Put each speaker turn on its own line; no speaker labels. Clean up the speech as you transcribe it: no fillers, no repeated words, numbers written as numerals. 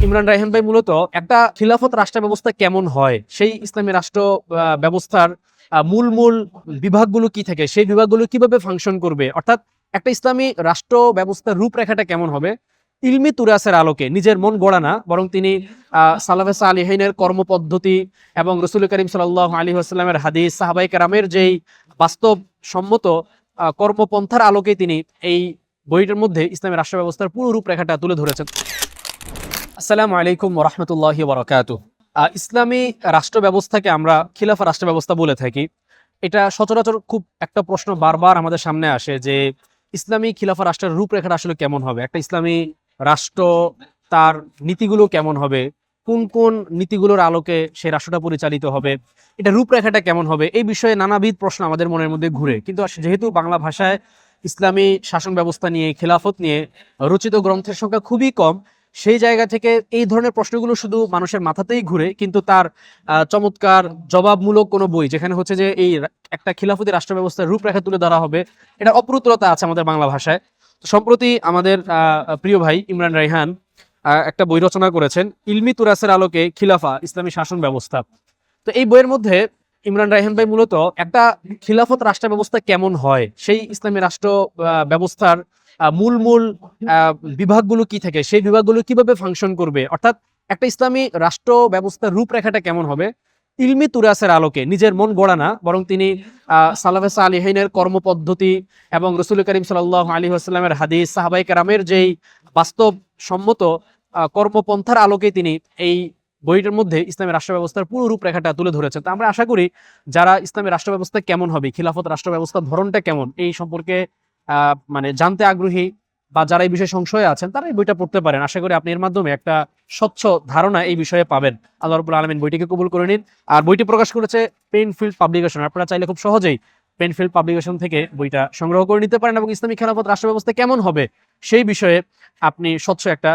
ইমরান রায়হান ভাই মূলত একটা খিলাফত রাষ্ট্র ব্যবস্থা কেমন হয়, সেই ইসলামী রাষ্ট্র ব্যবস্থার মূল মূল বিভাগগুলো কি থাকে, সেই বিভাগগুলো কিভাবে ফাংশন করবে, অর্থাৎ একটা ইসলামী রাষ্ট্র ব্যবস্থার রূপরেখাটা কেমন হবে ইলমি তুরাসের আলোকে, নিজের মন গড়া না, বরং তিনি সালাফে সালিহিনের কর্মপদ্ধতি এবং রসুল করিম সাল্লাল্লাহু আলাইহি ওয়াসাল্লামের হাদিস, সাহাবায়ে কেরামের যেই বাস্তব সম্মত কর্মপন্থার আলোকে তিনি এই বইটার মধ্যে ইসলামী রাষ্ট্র ব্যবস্থার পুরো রূপরেখাটা তুলে ধরেছেন। আসসালামু আলাইকুম ওয়া রাহমাতুল্লাহি ওয়া বারাকাতুহু। ইসলামী রাষ্ট্র ব্যবস্থাকে আমরা খিলাফা রাষ্ট্র ব্যবস্থা বলে থাকি। এটা সচরাচর খুব একটা প্রশ্ন বারবার আমাদের সামনে আসে যে ইসলামী খিলাফা রাষ্ট্রের রূপরেখাটা আসলে কেমন হবে, একটা ইসলামী রাষ্ট্র তার নীতিগুলো কেমন হবে, কোন কোন নীতিগুলোর আলোকে সেই রাষ্ট্রটা পরিচালিত হবে, এটা রূপরেখাটা কেমন হবে, এই বিষয়ে নানাবিধ প্রশ্ন আমাদের মনের মধ্যে ঘুরে। কিন্তু যেহেতু বাংলা ভাষায় ইসলামী শাসন ব্যবস্থা নিয়ে, খেলাফত নিয়ে রচিত গ্রন্থের সংখ্যা খুবই কম, সেই জায়গা থেকে এই ধরনের প্রশ্নগুলো শুধু মানুষের মাথাতেই ঘুরে, কিন্তু তার চমৎকার জবাবমূলক কোনো বই যেখানে হচ্ছে যে এই একটা খিলাফতি রাষ্ট্র ব্যবস্থার রূপরেখা তুলে ধরা হবে, এটা অপ্রতুলতা আছে আমাদের বাংলা ভাষায়। তো সম্প্রতি আমাদের প্রিয় ভাই ইমরান রায়হান একটা বই রচনা করেছেন, ইলমি তুরাসের আলোকে খিলাফা ইসলামী শাসন ব্যবস্থা। তো এই বইয়ের মধ্যে ইমরান রায়হান ভাই মূলত একটা খিলাফত রাষ্ট্র ব্যবস্থা কেমন হয়, সেই ইসলামী রাষ্ট্র ব্যবস্থার মূল মূল বিভাগগুলো কি থাকে, সেই বিভাগগুলো কিভাবে ফাংশন করবে, অর্থাৎ একটা ইসলামী রাষ্ট্র ব্যবস্থার রূপরেখাটা কেমন হবে ইলমি তুরাসের আলোকে, নিজের মন গড়া না, বরং তিনি সালাফে সালিহিনের কর্মপদ্ধতি এবং রসুল করিম সাল্লাল্লাহু আলাইহি ওয়াসাল্লামের হাদিস, সাহাবায়ে কেরামের যেই বাস্তব সম্মত কর্মপন্থার আলোকে তিনি এই বইটার মধ্যে ইসলামী রাষ্ট্র ব্যবস্থার পুরো রূপরেখাটা তুলে ধরেছেন। তো আমরা আশা করি যারা ইসলামী রাষ্ট্র ব্যবস্থা কেমন হবে, খিলাফত রাষ্ট্র ব্যবস্থার ধরনটা কেমন, এই সম্পর্কে মানে জানতে আগ্রহী বা যারা এই বিষয়ে সংশয়ে আছেন, তারা এই বইটা পড়তে পারেন। আশা করি আপনি এর মাধ্যমে একটা স্বচ্ছ ধারণা এই বিষয়ে পাবেন। আল্লাহ রাব্বুল আলামিন বইটিকে কবুল করে নিন। আর বইটি প্রকাশ করেছে পেইনফিল্ড পাবলিকেশন। আপনারা চাইলে খুব সহজেই পেইনফিল্ড পাবলিকেশন থেকে বইটা সংগ্রহ করে নিতে পারেন এবং ইসলামী খেলাফত রাষ্ট্র ব্যবস্থা কেমন হবে সেই বিষয়ে আপনি স্বচ্ছ একটা